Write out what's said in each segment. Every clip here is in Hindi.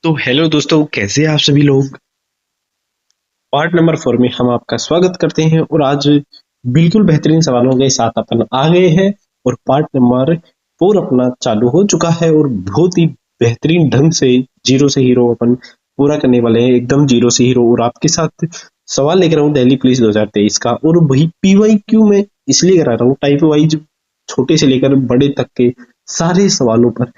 तो हेलो दोस्तों, कैसे हैं आप सभी लोग। पार्ट नंबर 4 में हम आपका स्वागत करते हैं और आज बिल्कुल बेहतरीन सवालों के साथ अपन आ गए हैं और पार्ट नंबर 4 अपना चालू हो चुका है और बहुत ही बेहतरीन ढंग से जीरो से हीरो अपन पूरा करने वाले हैं, एकदम जीरो से हीरो। और आपके साथ सवाल लेकर आऊँ दिल्ली पुलिस 2023 का, और वही PYQ में इसलिए करा रहा हूँ टाइप वाइज, छोटे से लेकर बड़े तक के सारे सवालों पर।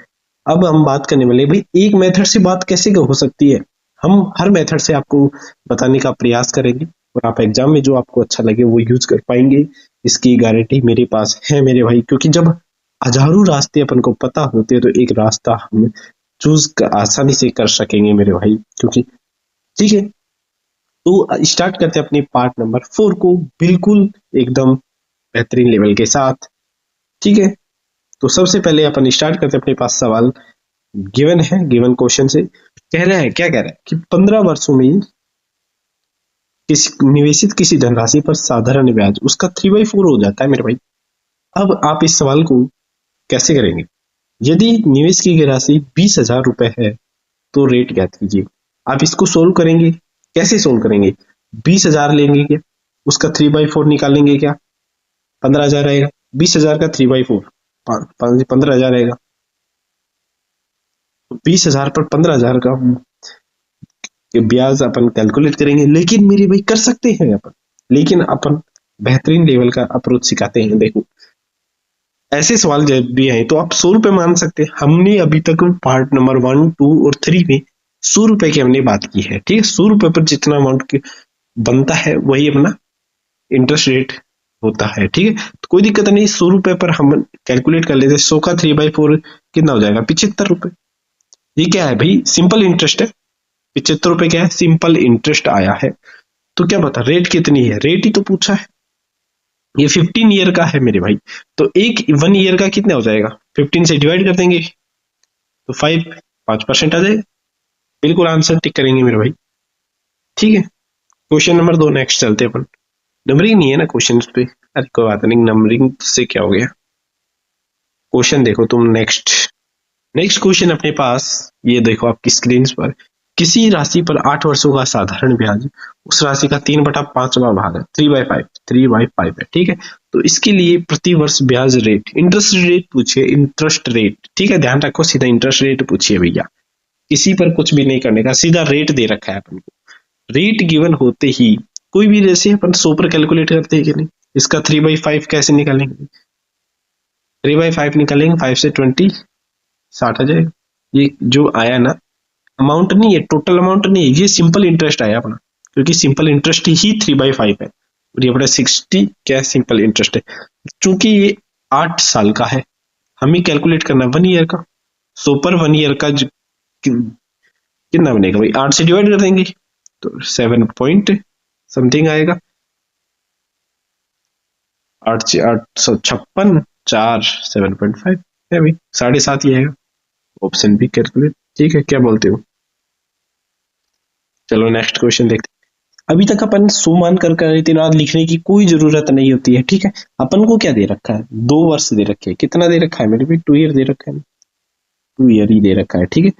अब हम बात करने वाले हैं, भाई एक मेथड से बात कैसे हो सकती है। हम हर मेथड से आपको बताने का प्रयास करेंगे और आप एग्जाम में जो आपको अच्छा लगे वो यूज कर पाएंगे, इसकी गारंटी मेरे पास है मेरे भाई। क्योंकि जब हजारों रास्ते अपन को पता होते हैं तो एक रास्ता हम चूज आसानी से कर सकेंगे मेरे भाई। क्योंकि ठीक है, तो स्टार्ट करते हैं अपने पार्ट नंबर 4 को बिल्कुल एकदम बेहतरीन लेवल के साथ। ठीक है, तो सबसे पहले अपन स्टार्ट करते हैं, अपने पास सवाल गिवन है, गिवन क्वेश्चन से कह रहा है, क्या कह रहा है कि 15 वर्षों में किसी निवेशित किसी धनराशि पर साधारण ब्याज उसका 3/4 हो जाता है मेरे भाई। अब आप इस सवाल को कैसे करेंगे। यदि निवेश की गई राशि 20,000 रुपए है तो रेट ज्ञात कीजिए। आप इसको सोल्व करेंगे, कैसे सोल्व करेंगे। 20,000 लेंगे क्या, उसका 3/4 निकालेंगे क्या, 15,000 आएगा। 20,000 का 3/4 15,000 आएगा। 20,000 पर 15,000 का ब्याज अपन कैलकुलेट करेंगे। लेकिन मेरे भाई कर सकते हैं अपन, लेकिन अपन बेहतरीन लेवल का अप्रोच सिखाते हैं। देखो, ऐसे सवाल जब भी आए तो आप 100 रुपए मान सकते हैं। हमने अभी तक पार्ट नंबर 1, 2 और 3 में 100 रुपए की हमने बात की है। ठीक है, 100 रुपए पर जितना अमाउंट बनता है वही अपना इंटरेस्ट रेट होता है। ठीक है, तो कोई दिक्कत नहीं, 100 रुपए पर हम कैलकुलेट कर लेते हैं। 100 का 3/4 कितना हो जाएगा, 75 रुपए। ये क्या है भाई, सिंपल इंटरेस्ट है। 75 रुपए क्या है, सिंपल इंटरेस्ट आया है। तो क्या बता, रेट कितनी है, रेट ही तो पूछा है। ये 15 ईयर का है मेरे भाई, तो एक 1 ईयर का कितना हो जाएगा, 15 से डिवाइड कर देंगे तो 5% आ जाएगा। बिल्कुल आंसर टिक करेंगे मेरे भाई। ठीक है, क्वेश्चन नंबर 2 नेक्स्ट चलते हैं अपन। नंबरिंग नहीं है ना क्वेश्चन पे, अरे कोई बात नहीं, नंबरिंग से क्या हो गया। क्वेश्चन देखो तुम, नेक्स्ट नेक्स्ट क्वेश्चन अपने पास ये देखो आपकी स्क्रीन पर। किसी राशि पर 8 वर्षों का साधारण ब्याज उस राशि का 3/5वां भाग है, 3/5 है। ठीक है, तो इसके लिए प्रति वर्ष ब्याज रेट, इंटरेस्ट रेट पूछिए, इंटरेस्ट रेट। ठीक है, ध्यान रखो, सीधा इंटरेस्ट रेट पूछिए भैया। किसी पर कुछ भी नहीं करने का, सीधा रेट दे रखा है अपन को। रेट गिवन होते ही कोई भी रेशे अपन 100 पर कैलकुलेट करते हैं कि नहीं। इसका 3/5 कैसे निकालेंगे, 3/5 निकालेंगे, 5 से 20 60 आ जाएगा। ये जो आया ना, अमाउंट नहीं है, टोटल अमाउंट नहीं है, ये सिंपल इंटरेस्ट आया अपना। क्योंकि सिंपल इंटरेस्ट ही 3/5 है और ये अपना 60 क्या सिंपल इंटरेस्ट है। चूंकि ये 8 साल का है, हमें कैलकुलेट करना 1 ईयर का। 100 पर 1 ईयर का कितना बनेगा भाई, 8 से डिवाइड कर देंगे तो 7 पॉइंट समथिंग आएगा। 8 से 856, 4 7.5 है भाई, 7.5 ही आएगा। Option B calculate. ठीक है, क्या बोलते हो। चलो नेक्स्ट क्वेश्चन देखते हैं। अभी तक अपन 100 मान कर दिन रात लिखने की कोई जरूरत नहीं होती है। ठीक है, अपन को क्या दे रखा है, 2 वर्ष दे रखे हैं। कितना दे रखा है मेरे भाई, 2 ईयर दे रखा है, 2 ईयर ही दे रखा है। ठीक है,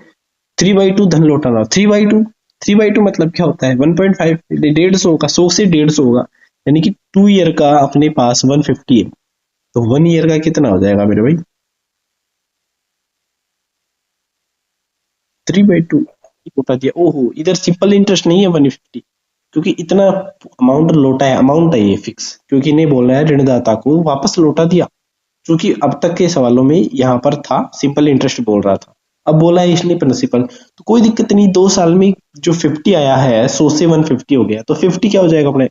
3/2 धन लौटाना, 3/2 मतलब क्या होता है, 1.5, 150 का, 100 से 150 होगा, यानी कि 2 ईयर का अपने पास 150 है। तो 1 ईयर का कितना हो जाएगा मेरे भाई, 3/2 लौटा दिया। ओहो, इधर सिंपल इंटरेस्ट नहीं है 150, क्योंकि इतना अमाउंट लौटा है, अमाउंट है ये फिक्स। क्योंकि इन्हें बोलना है ऋणदाता को वापस लौटा दिया। क्योंकि अब तक के सवालों में यहाँ पर था सिंपल इंटरेस्ट बोल रहा था, अब बोला है इसलिए प्रिंसिपल। तो कोई दिक्कत नहीं, 2 साल में जो 50 आया है, 100 से 150 हो गया, तो 50 क्या हो जाएगा अपने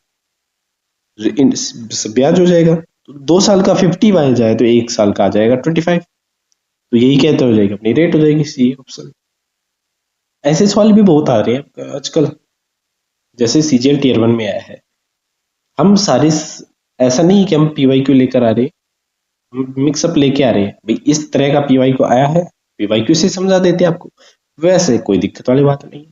ब्याज हो जाएगा। तो 2 साल का 50 बन जाए तो 1 साल का आ जाएगा 25। तो यही कहते हो जाएगी अपनी रेट हो जाएगी, सी ऑप्शन। ऐसे सवाल भी बहुत आ रहे हैं आजकल, जैसे CGL Tier 1 में आया है। हम सारे ऐसा नहीं कि हम PYQ लेकर आ रहे, हम मिक्सअप लेके आ रहे हैं भाई। इस तरह का PYQ आया है, PYQ से समझा देते हैं आपको, वैसे कोई दिक्कत वाली बात नहीं है।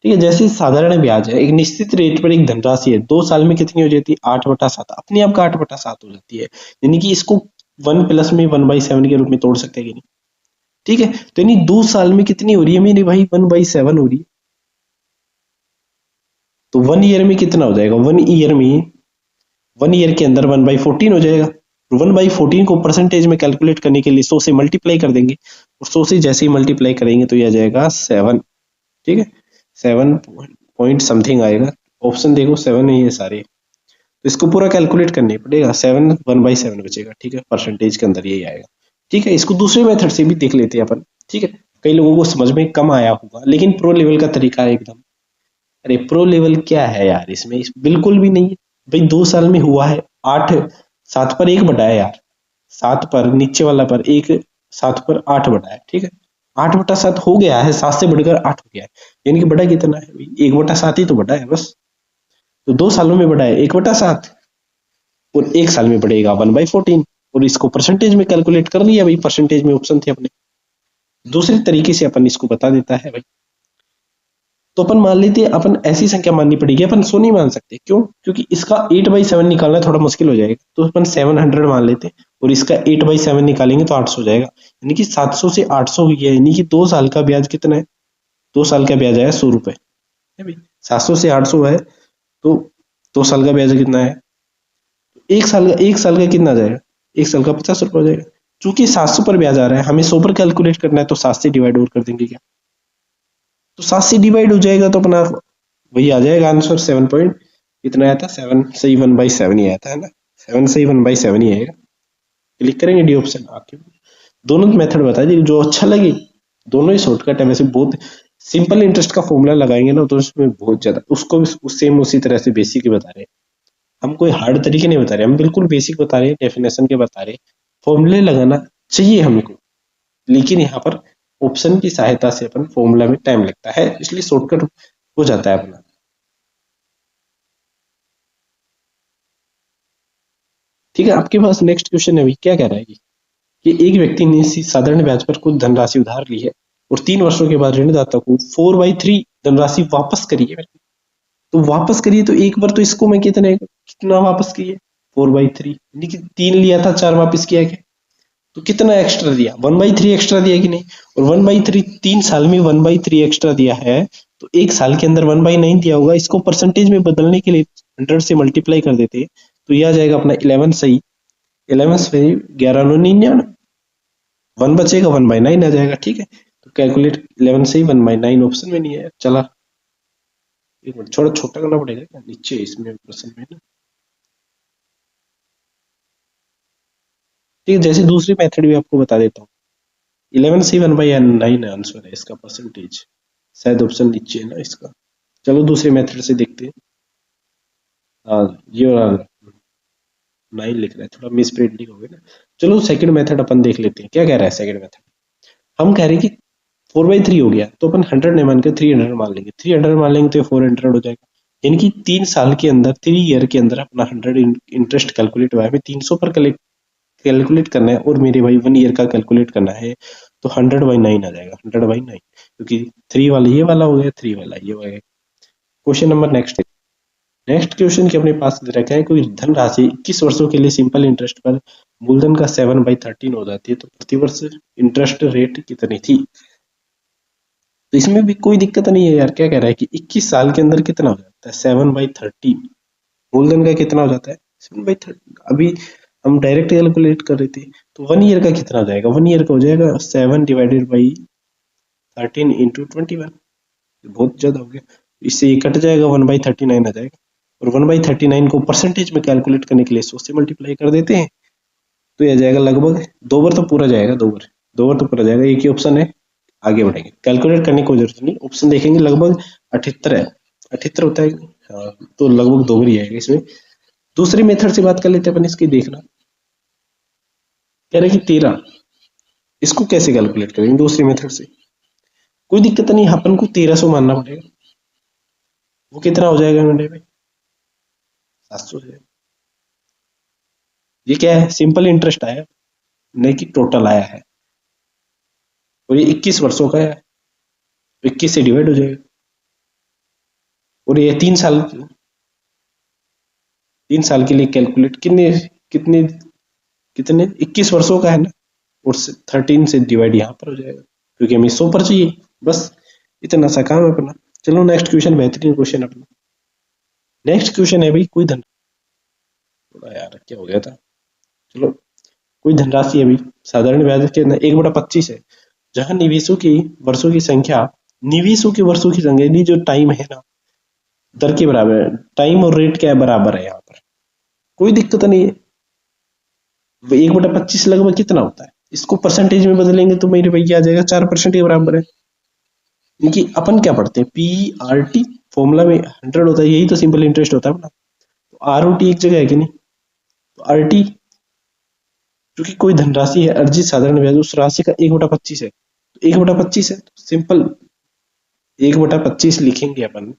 ठीक है, जैसे साधारण ब्याज है, एक निश्चित रेट पर एक धनराशि है, 2 साल में कितनी हो जाती है, 8/7, अपने आप का 8/7 हो जाती है। यानी कि इसको 1 प्लस में 1/7 के रूप में तोड़ सकते हैं कि नहीं। ठीक है। तो यानी 2 साल में कितनी हो रही है मेरी भाई, 1/7 हो रही है। तो 1 ईयर में कितना हो जाएगा, 1 ईयर में, 1 ईयर के अंदर 1/14 हो जाएगा। 1/14 को परसेंटेज में कैलकुलेट करने के लिए 100 से मल्टीप्लाई कर देंगे, और 100 से जैसे ही मल्टीप्लाई करेंगे तो यह आ जाएगा 7। ठीक है, 7 पॉइंट समथिंग आएगा। ऑप्शन देखो 7 है ये सारे, तो इसको पूरा कैलकुलेट करना पड़ेगा। 7 1/7 बचेगा। ठीक है, परसेंटेज के अंदर यही आएगा। ठीक है, इसको दूसरे मेथड से भी देख लेते हैं अपन। ठीक है, कई लोगों को समझ में कम आया होगा, लेकिन प्रो लेवल का तरीका है एकदम। अरे प्रो लेवल क्या है यार, इसमें बिल्कुल भी नहीं है भाई। 2 साल में हुआ है 8, 7 पर 1 बटा है यार, 7 पर नीचे वाला पर 1, 7 पर 8 बटा है। ठीक है, 8/7 हो गया है, 7 से बढ़कर 8 हो गया है। यानी कि बड़ा कितना है भाई, 1/7 ही तो बटा है बस। तो 2 सालों में बढ़ा है 1/7, और 1 साल में बढ़ेगा 1/14। और इसको परसेंटेज में कैलकुलेट कर लिया भाई, परसेंटेज में ऑप्शन थे अपने। दूसरे तरीके से अपन इसको बता देता है भाई। तो अपन मान लेते हैं, अपन ऐसी संख्या माननी पड़ेगी, अपन सो नहीं मान सकते। क्यों? क्योंकि इसका 8/7 निकालना थोड़ा मुश्किल हो जाएगा, तो अपन 700 मान लेते हैं, और इसका 8/7 निकालेंगे तो 800 हो जाएगा। यानी कि 700 से 800 हुई है, यानी कि 2 साल का ब्याज कितना है, 2 साल का ब्याज आया 100 रुपए है भाई। 700 से 800 है, तो 2 साल का ब्याज कितना है, एक साल का कितना आ जाएगा, 1 साल का 50 रुपये हो जाएगा। चूंकि 700 पर ब्याज आ रहा है, हमें 100 पर कैलकुलेट करना है, तो 7 से डिवाइड और कर देंगे क्या, तो 7 से डिवाइड हो जाएगा, तो अपना वही आ जाएगा आंसर। 7 पॉइंट कितना आया था, 7 से ही 1/7 ही आया था, है ना। 7 से ही 1/7 ही आएगा। क्लिक करेंगे डी ऑप्शन आपके। दोनों मेथड बता दी, जो अच्छा लगे। दोनों ही शॉर्टकट है वैसे, बहुत सिंपल इंटरेस्ट का फॉर्मूला लगाएंगे ना, तो उसमें बहुत ज्यादा उसको भी सेम उसी तरह से बेसिक ही बता रहे हैं। हम कोई हार्ड तरीके नहीं बता रहे, हम बिल्कुल बेसिक बता रहे हैं, डेफिनेशन के बता रहे हैं। फॉर्मूले लगाना चाहिए हमको, लेकिन यहाँ पर ऑप्शन की सहायता से अपन फॉर्मूला में टाइम लगता है, इसलिए शॉर्टकट हो जाता है अपना। ठीक है, आपके पास नेक्स्ट क्वेश्चन है भाई। क्या कह रहा है कि एक व्यक्ति ने साधारण ब्याज पर कुछ धनराशि उधार ली है, और 3 वर्षों के बाद ऋणदाता को 4/3 धनराशि वापस करी है। तो वापस करिए, तो एक बार तो इसको मैं कितना वापस किए, 4/3, यानी कि 3 लिया था, 4 वापस किया क्या, तो कितना एक्स्ट्रा दिया, 1/3 एक्स्ट्रा दिया कि नहीं। और 1/3 3 साल में 1/3 एक्स्ट्रा दिया है, तो 1 साल के अंदर 1/9 दिया होगा। इसको परसेंटेज में बदलने के लिए 100 से मल्टीप्लाई कर देते हैं, तो यह आ जाएगा अपना 11 सही, 11 सही 11×9 1 बचेगा, 1/9 आ जाएगा। ठीक है, तो कैलकुलेट 11 से ही 1/9 ऑप्शन में नहीं है। चला, एक मिनट, थोड़ा छोटा करना पड़ेगा क्या नीचे इसमें प्रश्न में ना। ठीक है, जैसे दूसरी मेथड भी आपको बता देता हूँ। 11 से 1/9 आंसर है इसका परसेंटेज, शायद ऑप्शन नीचे है ना इसका। चलो दूसरे मेथड से देखते हैं। हाँ, ये वाला 9 लिख रहा है, थोड़ा मिस प्रिंटिंग हो गई ना। चलो सेकंड मेथड अपन देख लेते हैं, क्या कह रहा है सेकंड मेथड। हम कह रहे हैं कि 4/3 हो गया, तो अपन 100 नहीं मान के 300 मान लेंगे। 300 मान लेंगे तो 400 हो जाएगा। यानी कि 3 साल के अंदर, 3 ईयर के अंदर अपना 100 इंटरेस्ट कैलकुलेट हुआ है, हमें 300 पर कैलकुलेट करना है, और मेरे भाई 1 ईयर का कैलकुलेट करना है, तो 100/9 आ जाएगा, 100/9, क्योंकि 3 वाला ये वाला हो गया, 3 वाला ये हो गया। Question number next. Next question के अपने पास दे रखा है, कोई धनराशि 21 वर्षों के लिए सिंपल इंटरेस्ट पर मूलधन का 7/13 हो जाती है, तो प्रति वर्ष इंटरेस्ट रेट कितनी थी। तो इसमें भी कोई दिक्कत नहीं है यार। क्या कह रहा है कि 21 साल के अंदर कितना हो जाता है, 7/13। मूलधन का कितना हो जाता है, 7/13। अभी हम डायरेक्ट कैलकुलेट कर रहे थे, तो 1 ईयर का कितना हो जाएगा, 1 ईयर का हो जाएगा 7/13 × 21। बहुत ज्यादा हो गया, इससे ये कट जाएगा, 1/39 आ जाएगा। और 1/39 को परसेंटेज में कैलकुलेट करने के लिए 100 से मल्टीप्लाई कर देते हैं, तो यह जाएगा लगभग 2 बार तो पूरा जाएगा, 2 बार तो पूरा जाएगा। एक ही ऑप्शन है, आगे बढ़ेंगे। कैलकुलेट करने की कोई जरूरत नहीं, ऑप्शन देखेंगे, लगभग 78 है, 78 होता है। हाँ, तो लगभग 2 बार ही आएगा इसमें। दूसरी मेथड से बात कर लेते हैं अपन इसकी, देखना। कह रहे कि 13, इसको कैसे कैलकुलेट करेंगे दूसरी मेथड से। कोई दिक्कत नहीं, अपन को 1300 मानना पड़ेगा। वो कितना हो जाएगा घंटे में, 700 से। ये क्या है, सिंपल इंटरेस्ट आया, नहीं कि टोटल आया है, और ये 21 वर्षों का है, 21 से डिवाइड हो जाएगा। और ये 3 साल, 3 साल के लिए कैलकुलेट कितने कितने कितने 21 वर्षों का है ना, और 13 से डिवाइड यहाँ पर हो जाएगा, क्योंकि हमें 100 पर चाहिए। बस इतना सा काम है अपना। चलो नेक्स्ट क्वेश्चन, बेहतरीन क्वेश्चन अपना। नेक्स्ट क्वेश्चन है भाई, कोई धन, थोड़ा यार क्या हो गया था, चलो कोई धनराशि है भाई, साधारण ब्याज कितना 1/25 है, जहां निवेशों की वर्षों की संख्या, निवेशों के वर्षों की संख्या यानी जो टाइम है ना, दर के बराबर है। टाइम और रेट क्या है, बराबर है, यहाँ पर कोई दिक्कत नहीं है। 1/25 लगभग कितना होता है, इसको परसेंटेज में बदलेंगे तो मेरे भैया आ जाएगा 4% के बराबर है। क्योंकि अपन क्या पढ़ते हैं, PRT फॉर्मूला में 100 होता है, यही तो सिंपल इंटरेस्ट होता है अपना। तो ROT एक जगह है कि नहीं, तो RT क्योंकि कोई धनराशि है अर्जित साधारण ब्याज, उस राशि का 1/25 है, तो 1/25 है तो सिंपल 1/25 लिखेंगे अपन।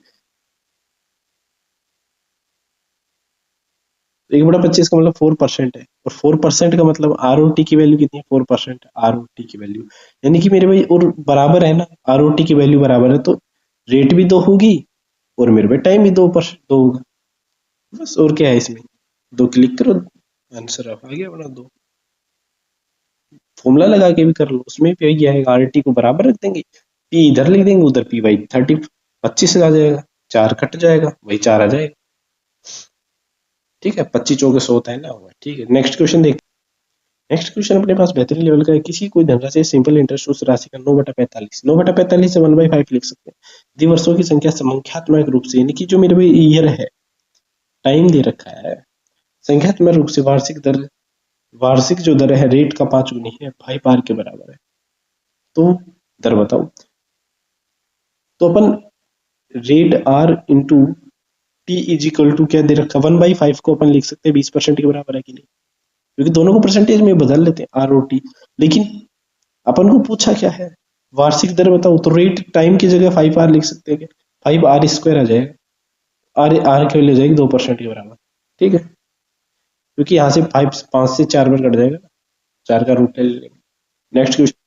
1/25 का मतलब 4% है, और 4% का मतलब ROT की वैल्यू कितनी है, 4% ROT की वैल्यू, यानी कि मेरे भाई और बराबर है ना, ROT की वैल्यू बराबर है तो रेट भी 2 होगी, और मेरे भाई टाइम भी 2% 2 होगा। बस और क्या है इसमें, 2 क्लिक करो, आंसर आ गया अपना 2। फॉर्मूला लगा के भी कर लो, उसमें भी यही आएगा, RT को बराबर रख देंगे, P इधर लिख देंगे, उधर P भाई 25 आ जाएगा, 4 कट जाएगा, वही 4 आ जाएगा। ठीक है, 25 चौके 100 होता है ना, ठीक है। नेक्स्ट क्वेश्चन देख, नेक्स्ट क्वेश्चन अपने पास बेहतरीन लेवल का है, किसी कोई धनराशि सिंपल इंटरेस्ट उस राशि का 9/45, 9/45 से 1/5 लिख सकते हैं, यदि वर्षों की संख्या संख्यात्मक रूप से, यानी कि जो मेरे भाई ईयर है, टाइम दे रखा है, संख्यात्मक रूप से वार्षिक दर, वार्षिक जो दर है रेट का 5 गुनी है, 5 R के बराबर है, तो दर बताओ। तो अपन rate R into t is equal to क्या दे रखा, 1/5 को अपन लिख सकते हैं 20% के बराबर है कि नहीं, क्योंकि दोनों को परसेंटेज में बदल लेते हैं ROT। लेकिन अपन को पूछा क्या है, वार्षिक दर बताओ, तो रेट टाइम की जगह 5R लिख सकते हैं क्या, 5R² आ जाएगा, आर की वैल्यू जाएगी 2% के बराबर। ठीक है, क्योंकि यहाँ से 5 से 4 बार कट जाएगा, 4 का रूट ले लेंगे। नेक्स्ट क्वेश्चन,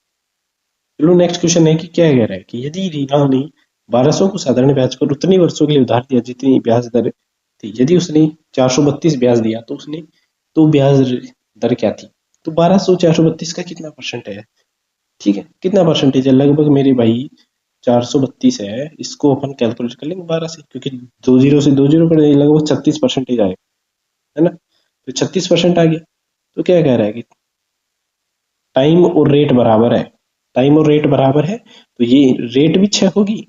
चलो नेक्स्ट क्वेश्चन है कि क्या कह रहा है कि यदि रीना ने 1200 को साधारण ब्याज पर उतनी वर्षों के लिए उधार दिया जितनी ब्याज दर थी, यदि उसने 432 ब्याज दिया तो उसने, तो ब्याज दर क्या थी, तो 1200 432 का कितना परसेंट है। ठीक है, कितना परसेंटेज है, लगभग मेरे भाई 432 है, इसको अपन कैलकुलेट कर लेंगे 12 से, क्योंकि 2 जीरो से 2 जीरो कर देंगे, लगभग 36% आएगा, है ना, तो 36% आ गया। तो क्या कह रहा है कि टाइम और रेट बराबर है, टाइम और रेट बराबर है, तो ये रेट भी 6 होगी,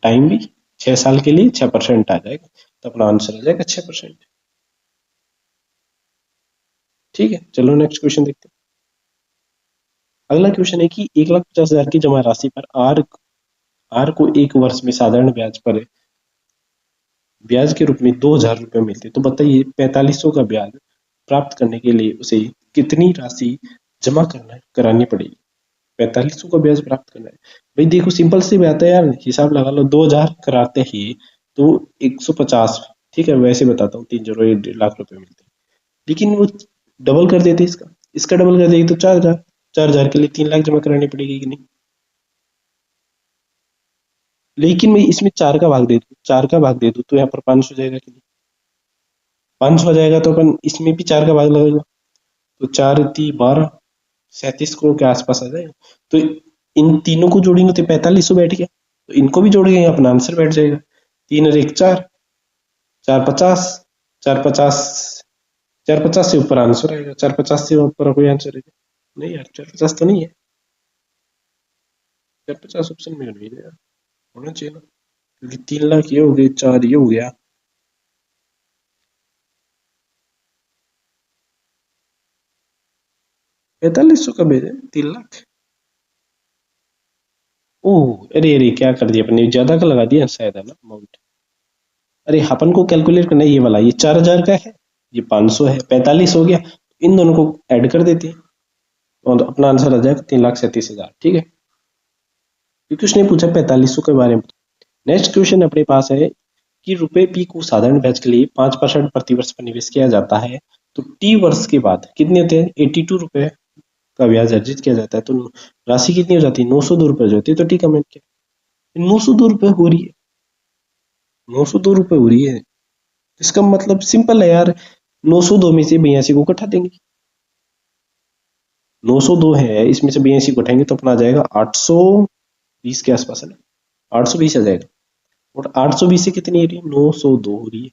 टाइम भी 6 साल के लिए 6% आ जाएगा, तो अपना आंसर आ जाएगा 6%। ठीक है, चलो नेक्स्ट क्वेश्चन देखते हैं। अगला क्वेश्चन है कि 1,50,000 की जमा राशि पर आर आर को एक वर्ष में साधारण ब्याज पर ब्याज के रूप में 2,000 रुपये मिलते, तो बताइए 4500 का ब्याज प्राप्त करने के लिए उसे कितनी राशि जमा करना करानी पड़ेगी। 4500 का ब्याज प्राप्त करना है, भाई देखो सिंपल सी बात है यार, हिसाब लगा लो, 2,000 कराते ही तो 150, ठीक है वैसे बताता हूँ, 3 जीरो 1,00,000 रुपए मिलते हैं, लेकिन वो डबल कर देते इसका, इसका डबल कर देगी तो 4,000, 4,000 के लिए 3 लाख जमा करानी पड़ेगी कि नहीं। लेकिन मैं इसमें 4 का भाग दे दूं, 4 का भाग दे दूं तो यहाँ पर 500 हो जाएगा कि नहीं, 500 हो जाएगा, तो अपन इसमें भी 4 का भाग लगेगा, तो 4×3 = 12, 37 के आसपास आ जाएगा। तो इन तीनों को जोड़ेंगे तो 4500 बैठ गया, तो इनको भी जोड़ेंगे, अपना आंसर बैठ जाएगा, 3 और 1 4, 450, 450, 450 से ऊपर आंसर आएगा, 450 से ऊपर कोई आंसर है नहीं यार, 450 तो नहीं है, 450 ऑप्शन में नहीं है यार, होना चाहिए ना, क्योंकि 3 लाख ये हो गए, 4 ये हो गया, 4500 का भेजे 3 लाख। ओह अरे अरे, क्या कर दिया अपने, ज्यादा का लगा दिया शायद, है ना अमाउंट। अरे अपन को कैलकुलेट करना है ये वाला, ये 4,000 का है, ये 500 है, 45 हो गया, इन दोनों को ऐड कर देते हैं, और अपना आंसर आ जाएगा 3,37,000। ठीक है, क्योंकि उसने पूछा 4500 के बारे में। नेक्स्ट क्वेश्चन अपने पास है कि रुपए P को साधारण ब्याज के लिए 5% प्रतिवर्ष पर निवेश किया जाता है, तो T वर्ष के बाद कितने होते हैं, 82 रुपए का ब्याज अर्जित किया जाता है, तो राशि कितनी हो जाती है, 902 रुपए जो होती है। तो ठीक है, मैंने क्या 902 रुपए हो रही है, 902 रुपए हो रही है, इसका मतलब सिंपल है यार, 902 में से 82 को घटा देंगे, 902 है, इसमें से 82 को उठाएंगे तो अपना आ जाएगा 820 के आसपास है ना, 820 आ जाएगा। और 820 से कितनी हो रही है, 902 हो रही है,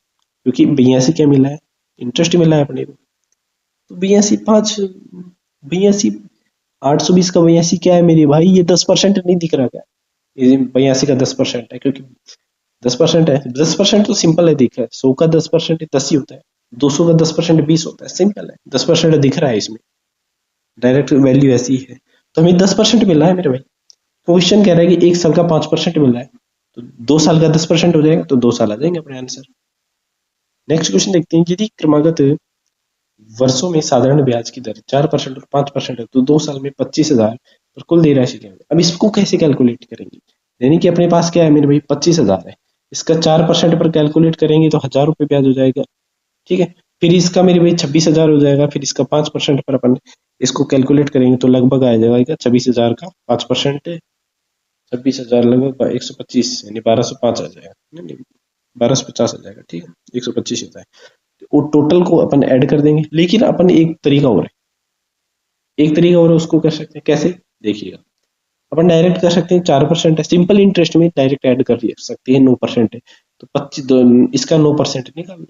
क्योंकि 82 क्या मिला है, इंटरेस्ट मिला है अपने को। तो 82 820 का 82 क्या है मेरे भाई, ये 10% नहीं दिख रहा क्या, ये 82 का 10% है, क्योंकि 10% है, 10% तो सिंपल है, दिख रहा है, 100 का 10% 10 ही होता है, 200 का 10% 20 होता है, सिंपल है, 10% दिख रहा है इसमें, डायरेक्ट वैल्यू ऐसी है। तो हमें 10% मिला है मेरे भाई। क्वेश्चन कह रहा है कि एक साल का 5% मिला है, तो 2 साल का 10% हो जाएगा, तो 2 साल आ जाएंगे अपने आंसर। नेक्स्ट क्वेश्चन देखते हैं, यदि क्रमागत वर्षों में साधारण ब्याज की दर 4% और 5% है, तो 2 साल में 25,000 और कुल देय राशि क्या है। अब इसको कैसे कैलकुलेट करेंगे, यानी कि अपने पास क्या है मेरे भाई, 25,000 है, इसका 4% पर कैलकुलेट करेंगे तो 1,000 रुपये ब्याज हो जाएगा, ठीक है। फिर इसका मेरे भाई 26,000 हो जाएगा, फिर इसका 5% पर अपन इसको कैलकुलेट करेंगे तो लगभग आ जाएगा 26,000 का 5%, 26,000 लगभग 125 यानी 1205 आ जाएगा, नहीं 1250 आ जाएगा, ठीक है, 125 होता है। वो टोटल को अपन ऐड कर देंगे, लेकिन अपन एक तरीका और है, एक तरीका और है, उसको कर सकते हैं कैसे, देखिएगा। अपन डायरेक्ट कर सकते हैं, 4% है, सिंपल इंटरेस्ट में डायरेक्ट ऐड कर सकते हैं, 9% है, तो 25 इसका 9% निकाल लो,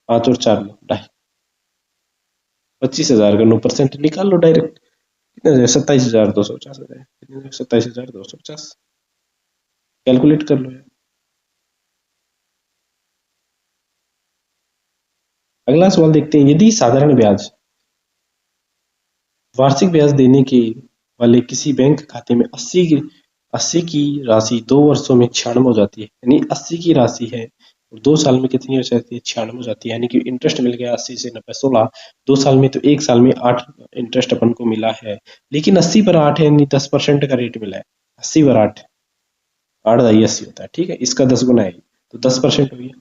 5 और 4 ढाई, 25,000 का 9% निकाल लो डायरेक्ट, कितना हो जाएगा, 27,250 हो जाएगा, 27,250, कैलकुलेट कर लो यार। अगला सवाल देखते हैं, यदि साधारण ब्याज वार्षिक ब्याज देने के वाले किसी बैंक खाते में 80 की राशि 2 वर्षों में 96 हो जाती है, यानी 80 की राशि है और 2 साल में कितनी हो जाती है, 96 हो जाती है, यानी कि इंटरेस्ट मिल गया 80 से 90 16, 2 साल में, तो 1 साल में 8 इंटरेस्ट अपन को मिला है, लेकिन 80 पर 8 है, यानी 10% का रेट मिला है, 80 पर 8, 8 दाई 80 होता है, ठीक है, इसका 10 गुना है, तो 10% हो गया।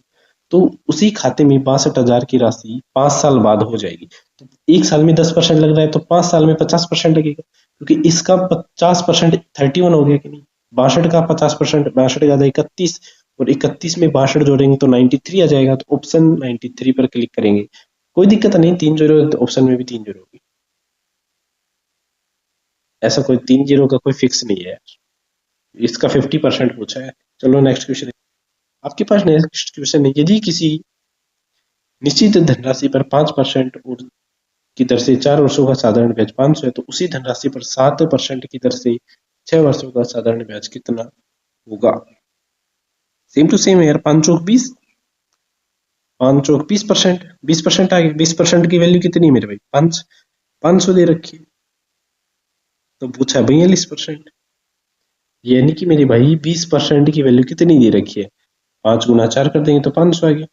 तो उसी खाते में 62,000 की राशि 5 साल बाद हो जाएगी, तो 1 साल में 10% लग रहा है, तो 5 साल में 50% लगेगा, क्योंकि इसका 50% 31 हो गया कि नहीं, 62 का 50%, 62 ज्यादा 31, और 31 में 62 जोड़ेंगे तो 93 आ जाएगा, तो ऑप्शन 93 पर क्लिक करेंगे, कोई दिक्कत नहीं, 3 जीरो ऑप्शन में भी 3 जीरो होगी, ऐसा कोई 3 जीरो का कोई फिक्स नहीं है, इसका 50% पूछा है। चलो नेक्स्ट क्वेश्चन, आपके पास नेक्स्ट क्वेश्चन है, यदि किसी निश्चित धनराशि पर 5% और की दर से 4 वर्षों का साधारण ब्याज 500 है, तो उसी धनराशि पर 7% की दर से 6 वर्षों का साधारण ब्याज कितना होगा। सेम टू सेम है यार, 5 चौक 20, 5 चौक 20%, 20% आ गया, 20% की वैल्यू कितनी है मेरे भाई, 500 दे रखी है, तो पूछा 42%, यानी कि मेरे भाई 20% की वैल्यू कितनी दे रखी है, 5 गुना 4 कर देंगे तो 500 आ गया,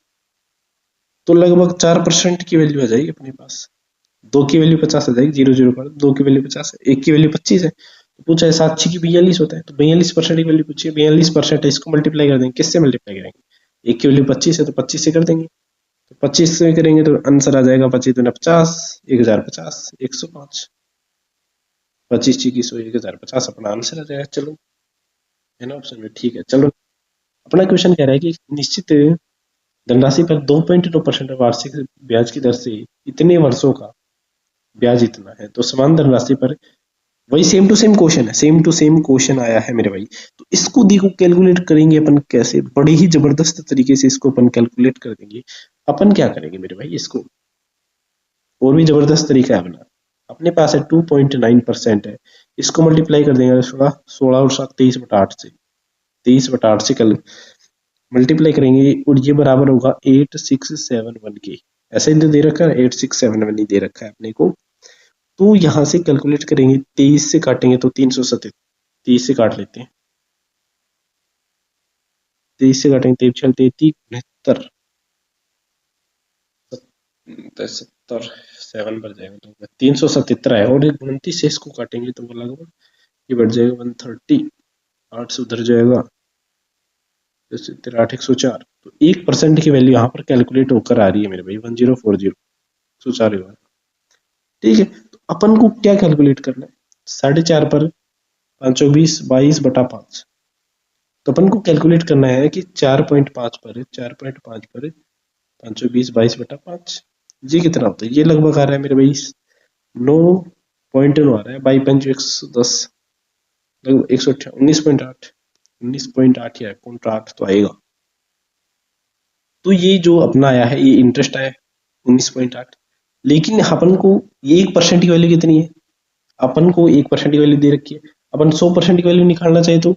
तो लगभग 4% की वैल्यू आ जाएगी अपने पास, 2 की वैल्यू 50 आ जाएगी, 0 0 पर 2 की वैल्यू 50 है, 1 की वैल्यू 25 है, तो पूछा है 7 6 की 42 होता है, तो 42% की वैल्यू पूछिए, 42% है, इसको मल्टीप्लाई कर देंगे, किससे मल्टीप्लाई करेंगे, 1 की वैल्यू 25 है तो 25 से कर देंगे, तो 25 से करेंगे तो आंसर आ जाएगा 25 दूना 50, 1,050, 105, 25 6 की 100, 1,050 अपना आंसर आ जाएगा। चलो है ना ऑप्शन में, ठीक है। चलो अपना क्वेश्चन कह रहा है कि निश्चित धनराशि पर 2.2% वार्षिक ब्याज की दर से इतने वर्षों का ब्याज इतना है, तो समान धनराशि पर, वही सेम टू सेम क्वेश्चन है, सेम टू सेम क्वेश्चन आया है मेरे भाई, तो इसको देखो कैलकुलेट करेंगे अपन कैसे, बड़े ही जबरदस्त तरीके से इसको अपन कैलकुलेट कर देंगे। अपन क्या करेंगे मेरे भाई, इसको और भी जबरदस्त तरीका है अपना, अपने पास है 2.9% है, इसको मल्टीप्लाई कर देंगे 16, 16 और 7 23/8 से, 23/8 से कल मल्टीप्लाई करेंगे, और ये बराबर होगा 8671 के, ऐसे ही तो दे रखा है, 8671 ही दे रखा है अपने को। तो यहाँ से कैलकुलेट करेंगे, 23 से काटेंगे तो 377, 30 से काट लेते हैं, 23 से काटेंगे 23 छल 33 69, 70 7 बढ़ जाएगा तो 377 है, और 29 से इसको काटेंगे तो वो लगभग ये बढ़ जाएगा 130, 8 से उधर जाएगा, जैसे 8 104, तो 1% की वैल्यू यहाँ पर कैलकुलेट होकर आ रही है मेरे भाई, 1040, 104 हुआ, ठीक है। तो अपन को क्या कैलकुलेट करना है, 4.5 पर 520 22/5, तो अपन को कैलकुलेट करना है कि 4.5 पर 4.5 पर 520 22/5, ये कितना होता है, ये लगभग आ रहा है मेरे भाई 9.9 आ रहा है, बाई पंच 110, लगभग 119.8, 19.8 या 8 तो आएगा। तो ये जो अपना आया है ये इंटरेस्ट आया है 19.8, लेकिन अपन को ये 1% की वैल्यू कितनी है, अपन को 1% की वैल्यू दे रखी है, अपन 100% की वैल्यू निकालना चाहे तो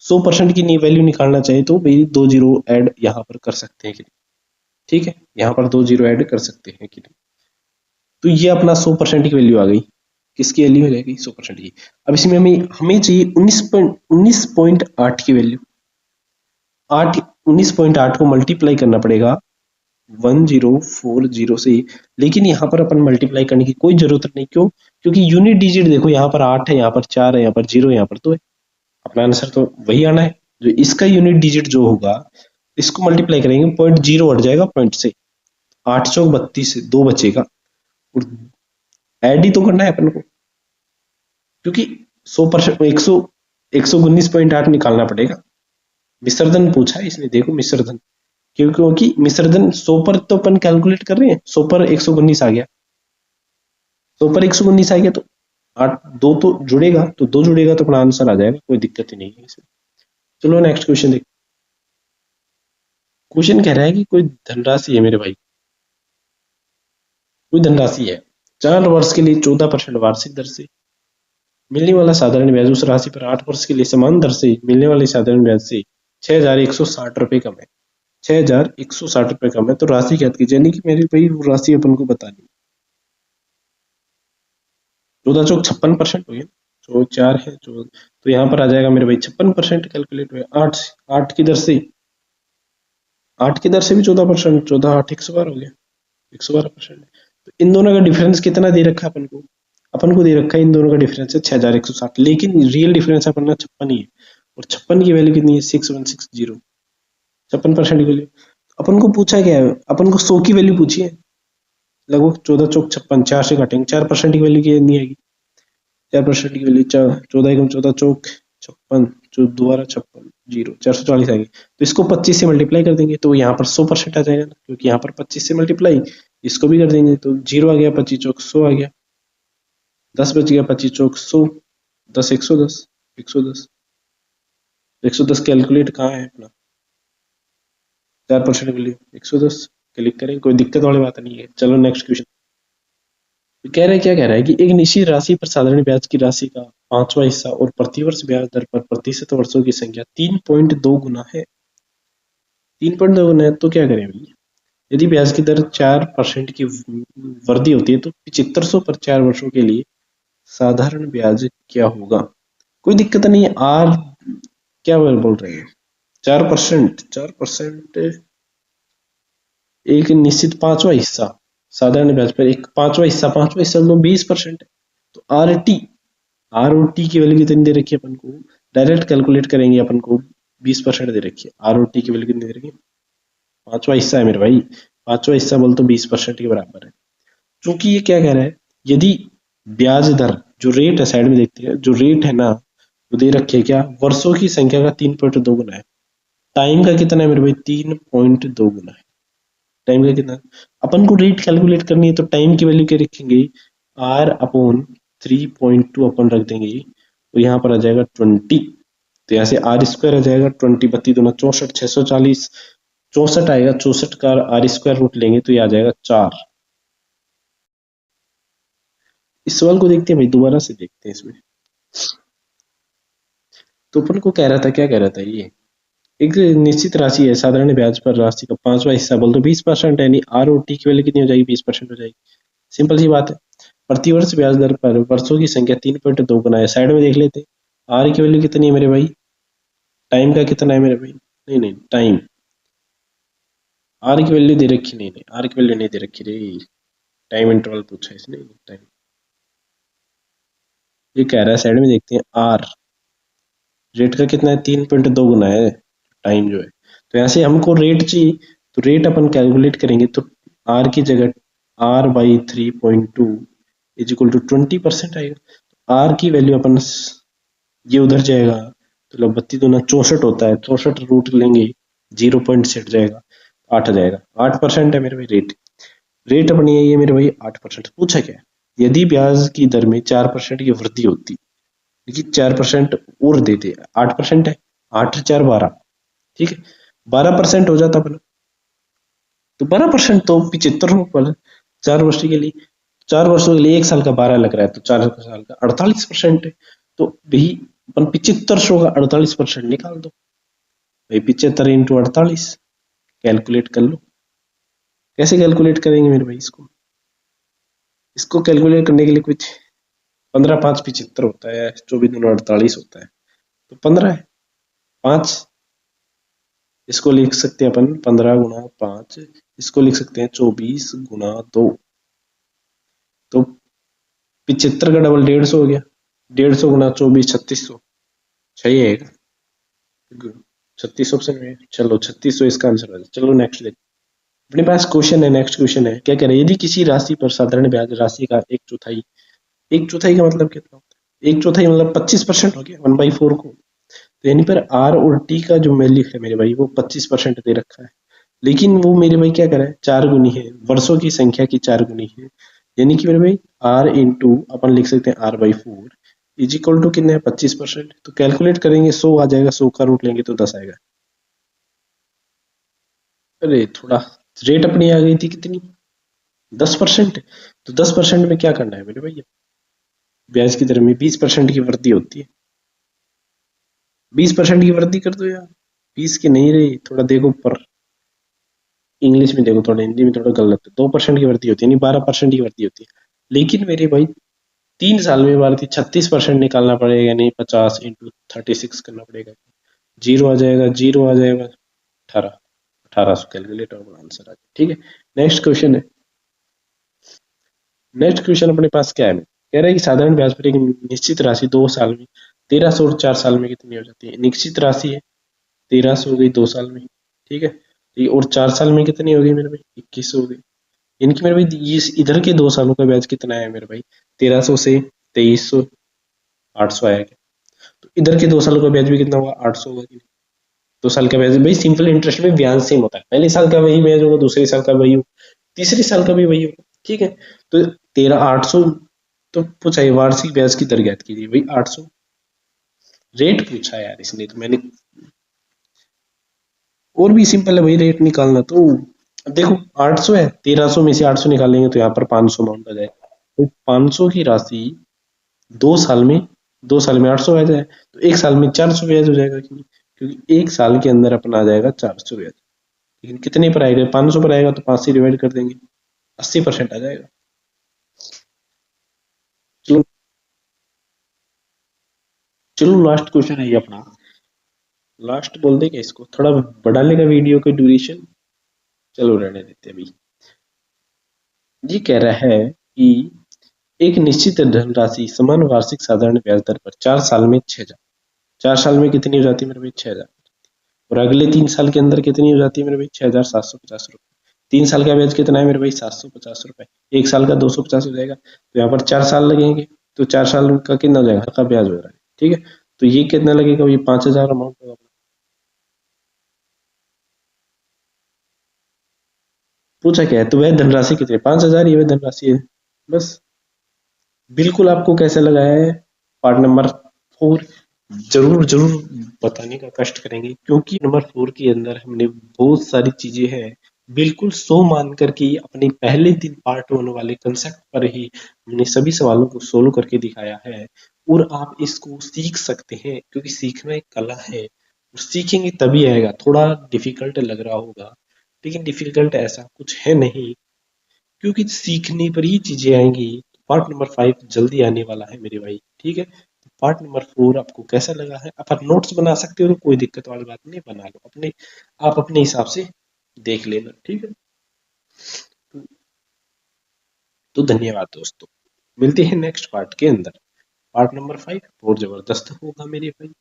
100% की वैल्यू निकालना चाहे तो भाई 2 जीरो ऐड यहाँ पर कर सकते हैं कि नहीं, ठीक है, यहाँ पर 2 जीरो ऐड कर सकते हैं कि नहीं। तो ये अपना 100% की वैल्यू आ गई, किसकी वैल्यू हो जाएगी 100% की। अब इसमें हमें हमें चाहिए 19.8 की वैल्यू, 19.8 को मल्टीप्लाई करना पड़ेगा 1040 से, लेकिन यहाँ पर अपन मल्टीप्लाई करने की कोई जरूरत नहीं, क्यों, क्योंकि यूनिट डिजिट देखो यहाँ पर 8 है, यहाँ पर 4 है, यहाँ पर 0, यहाँ पर 2 है, अपना आंसर तो वही आना है। जो इसका यूनिट डिजिट जो होगा इसको मल्टीप्लाई करेंगे, 0.0 हट जाएगा पॉइंट से, 8 चौक 32 से 2 बचेगा, और ऐड ही तो करना है अपन को, क्योंकि 100% 119.8 निकालना पड़ेगा। मिश्रधन पूछा है इसने, देखो मिश्रधन, क्योंकि मिश्रधन 100 पर तो अपन कैलकुलेट कर रहे हैं, 100 पर 119 आ गया, 100 पर 119 आ गया तो 8 2 तो जुड़ेगा, तो 2 जुड़ेगा तो अपना आंसर आ जाएगा, कोई दिक्कत ही नहीं है इसमें। चलो नेक्स्ट क्वेश्चन देख। क्वेश्चन कह रहा है कि कोई धनराशि है मेरे भाई, कोई धनराशि है 4 वर्ष के लिए 14% वार्षिक दर से मिलने वाला साधारण ब्याज उस राशि पर 8 वर्ष के लिए समान दर से मिलने वाले साधारण ब्याज से 6,160 रुपए कम है, 6,160 रुपए कम है, तो राशि ज्ञात कीजिए, यानी कि मेरी भाई वो राशि अपन को बतानी। 14 चौक 56% हो गया, जो 4 है जो, तो यहाँ पर आ जाएगा मेरे भाई 56% कैलकुलेट हुआ, 8 8 की दर से, 8 की दर से भी 14%, 14 8 112 हो गया, 112%। तो इन दोनों का डिफरेंस कितना दे रखा है अपन को, अपन को दे रखा है इन दोनों का डिफरेंस है 6,160, लेकिन रियल डिफरेंस अपना 56 ही है, और 56 की वैल्यू कितनी है 6160, 56% की वैल्यू। अपन को पूछा क्या है, अपन को 100 की वैल्यू पूछी है, लगभग 14 चौक 56, 4 से काटेंगे 4% की वैल्यू कितनी आएगी, 4% की वैल्यू 14 एकम 14 चौक 56, जो दोबारा 56 जीरो 440 आ गई, तो इसको 25 से मल्टीप्लाई कर देंगे तो यहाँ पर 100% आ जाएगा ना, क्योंकि यहाँ पर 25 से मल्टीप्लाई, इसको भी कर देंगे तो 0 आ गया, 25 चौक 100 आ गया, 10 बच गया, 25 चौक 100, 10 110, 110, 110 कैलकुलेट कहाँ है अपना, 4% वैल्यू 110, क्लिक करें, कोई दिक्कत वाली बात नहीं है। चलो नेक्स्ट क्वेश्चन। तो कह रहा है, क्या कह रहा है कि एक निश्चित राशि पर साधारण ब्याज की राशि का 5वां हिस्सा और प्रतिवर्ष ब्याज दर पर प्रतिशत वर्षों की संख्या 3.2 गुना है, 3.2 गुना है, तो क्या करें भैया, यदि ब्याज की दर 4% की वृद्धि होती है तो 7500 पर 4 वर्षों के लिए साधारण ब्याज क्या होगा। कोई दिक्कत नहीं है, आर क्या बोल रहे हैं, 4%, 4% एक निश्चित 5वां हिस्सा साधारण ब्याज पर, एक 5वां हिस्सा मतलब 20% है, तो आर और टी की वैल्यू कितनी दे रखी है अपन को, डायरेक्ट कैलकुलेट करेंगे, अपन को 20% दे रखी है, आर और टी की वैल्यू कितनी दे रखी है, 5वां हिस्सा है मेरे भाई, 5वां हिस्सा बोल तो 20% के बराबर है। क्योंकि ये क्या कह रहा है, यदि ब्याज दर जो रेट है, साइड में देखते हैं, जो रेट है ना वो दे रखे है क्या, वर्षों की संख्या का 3.2 गुना है, टाइम का कितना है मेरे भाई 3.2 गुना है, टाइम का कितना, अपन को रेट कैलकुलेट करनी है तो टाइम की वैल्यू क्या रखेंगे, आर अपॉन 3.2 अपन रख देंगे, तो यहाँ पर आ जाएगा 20, तो यहाँ से आर स्क्वायर आ जाएगा 20, 32 दूना 64, 640, 64 आएगा, 64 का आर स्क्वायर रूट लेंगे तो ये आ जाएगा 4। इस सवाल को देखते हैं भाई, दोबारा से देखते हैं इसमें। तो अपन को कह रहा था, क्या कह रहा था, ये एक निश्चित राशि है साधारण ब्याज पर राशि का 5वां हिस्सा बोल तो 20%, यानी आर और टी की वैल्यू कितनी हो जाएगी 20% हो जाएगी, सिंपल सी बात है। प्रतिवर्ष ब्याज दर पर वर्षों की संख्या 3.2 गुना है, साइड में देख लेते हैं आर की वैल्यू कितनी है मेरे भाई, टाइम का कितना है मेरे भाई, नहीं नहीं टाइम, आर की वैल्यू दे रखी, नहीं नहीं आर की वैल्यू नहीं दे रखी रे, टाइम इंटरवल पूछा इसने, टाइम ये कह रहा है, साइड में देखते हैं आर रेट का कितना है 3.2 गुना है टाइम जो है, तो यहाँ से हमको रेट चाहिए, तो रेट अपन कैलकुलेट करेंगे तो आर की जगह R by 3.2 is equal to 20% आएगा, आर की वैल्यू अपन ये उधर जाएगा तो लगभग 32 दूना 64 होता है, 64 रूट लेंगे 0 सेट जाएगा, 8 आ जाएगा, 8% है मेरे भाई रेट, रेट अपनी है ये मेरे भाई 8%, पूछा क्या है यदि ब्याज की दर में 4% की वृद्धि होती, लेकिन 4% और देते, 8% है, 8 4 12, ठीक है, 12% हो जाता अपना, तो 12% तो 75 4 वर्ष के लिए, 4 वर्षों के लिए 1 साल का 12 लग रहा है, तो 4 साल का 48% है। तो भाई अपन 7500 का 48% निकाल दो भाई, 75 × 48 कैलकुलेट कर लो। कैसे कैलकुलेट करेंगे मेरे भाई इसको? इसको कैलकुलेट करने के लिए कुछ 15 5 75 होता है, 24 दूनी 48 होता है, तो 15 है, 5 इसको लिख सकते हैं अपन 15 × 5, इसको लिख सकते हैं 24 × 2, तो 75 का डबल 150 हो गया, 150 × 24 3600, सही है? 36 ऑप्शन में, चलो 3600 इसका आंसर है। चलो नेक्स्ट ले, अपने पास क्वेश्चन है, नेक्स्ट क्वेश्चन है, क्या कह रहे हैं, यदि किसी राशि पर साधारण ब्याज राशि का एक चौथाई का मतलब कितना होता है? एक चौथाई मतलब 25% हो गया, 1/4 को, तो यानी पर आर और टी का जो वैल्यू है मेरे भाई वो 25% दे रखा है, लेकिन वो मेरे भाई क्या करे, 4 गुनी है, वर्षों की संख्या की 4 गुनी है, यानी कि मेरे भाई आर इंटू अपन लिख सकते हैं R/4 इज इक्वल टू कितने, 25%। तो कैलकुलेट करेंगे 100 आ जाएगा, 100 का रूट लेंगे तो 10 आएगा। अरे थोड़ा रेट अपनी आ गई थी कितनी, 10%। तो 10% में क्या करना है मेरे भैया, ब्याज की दर में 20% की वृद्धि होती है, 20% की वृद्धि कर दो यार, 20 की नहीं रही, थोड़ा देखो पर इंग्लिश में देखो, थोड़ा हिंदी में थोड़ा गलत है, 2% की वृद्धि होती है, यानी 12% की वृद्धि होती है, लेकिन मेरे भाई 3 साल में भारतीय 36% निकालना पड़ेगा, नहीं 50 × 36 करना पड़ेगा, जीरो आ जाएगा, जीरो आ जाएगा, 1800 कैलकुलेट और आंसर आ जाए, ठीक है। नेक्स्ट क्वेश्चन है, नेक्स्ट क्वेश्चन अपने पास क्या है, कह रहा है कि साधारण ब्याज पर एक निश्चित राशि 2 साल में 1300 और 4 साल में कितनी हो जाती है, निश्चित राशि है 1300 हो गई 2 साल में, ठीक है, ठीक है, और 4 साल में कितनी हो गई मेरे भाई, 2100 हो गई, इनकी मेरे भाई इस इधर के 2 सालों का ब्याज कितना है मेरे भाई, 1300 से 2300, 800 आया क्या, तो इधर के 2 सालों का ब्याज भी कितना होगा, 800 होगा कि नहीं? 2 साल का ब्याज भाई सिंपल इंटरेस्ट में ब्याज सेम होता है, पहले साल का वही ब्याज होगा, दूसरे साल का वही होगा, तीसरे साल का भी वही होगा, ठीक है। तो 13 800, तो पूछा है वार्षिक ब्याज की दर ज्ञात कीजिए, भाई 800 रेट पूछा है यार इसने, तो मैंने और भी सिंपल है भाई रेट निकालना, तो अब देखो 800 है, 1300 में से 800 निकालेंगे तो यहाँ पर 500 अमाउंट आ जाएगा, तो 500 की राशि 2 साल में, 800 आ जाए, तो 1 साल में 400 ब्याज हो जाएगा, क्योंकि 1 साल के अंदर अपना आ जाएगा 400 ब्याज, लेकिन कितने पर आएगा, 500 पर आएगा तो 5 से डिवाइड कर देंगे, 80% आ जाएगा। चलो, चलो लास्ट क्वेश्चन है ये अपना, लास्ट बोल दे क्या इसको, थोड़ा बढ़ा लेगा वीडियो की ड्यूरेशन, चलो रहने देते हैं अभी। ये कह रहा है कि एक निश्चित धनराशि समान वार्षिक साधारण ब्याज दर पर 4 साल में 6,000, 4 साल में कितनी हो जाती है मेरे भाई, 6,000, और अगले 3 साल के अंदर कितनी हो जाती है मेरे भाई, 6,750 रुपये। 3 साल का ब्याज कितना है मेरे भाई, 750 रुपये, 1 साल का 250 हो जाएगा, तो यहाँ पर 4 साल लगेंगे, तो 4 साल का कितना हो जाएगा, का ब्याज हो रहा है, ठीक है, तो ये कितना लगेगा, ये 5,000 अमाउंट होगा। पूछा क्या है, तो वह धनराशि कितनी, 5,000 ही वह धनराशि है, बस। बिल्कुल आपको कैसे लगा है, पार्ट नंबर 4 जरूर जरूर बताने का कष्ट करेंगे, क्योंकि नंबर 4 के अंदर हमने बहुत सारी चीजें हैं बिल्कुल सो मान करके अपने पहले दिन पार्ट 1 वाले कंसेप्ट पर ही हमने सभी सवालों को सोल्व करके दिखाया है, और आप इसको सीख सकते हैं, क्योंकि सीखना एक कला है, और सीखेंगे तभी आएगा, थोड़ा डिफिकल्ट लग रहा होगा, लेकिन डिफिकल्ट ऐसा कुछ है नहीं, क्योंकि सीखने पर ही चीजें आएंगी। पार्ट नंबर 5 जल्दी आने वाला है मेरे भाई, ठीक है। पार्ट नंबर 4 आपको कैसा लगा है, आप नोट्स बना सकते हो, तो कोई दिक्कत वाली बात नहीं, बना लो अपने, आप अपने हिसाब से देख लेना, ठीक है। तो धन्यवाद दोस्तों, मिलते हैं नेक्स्ट पार्ट के अंदर, पार्ट नंबर 5 और जबरदस्त होगा मेरे भाई।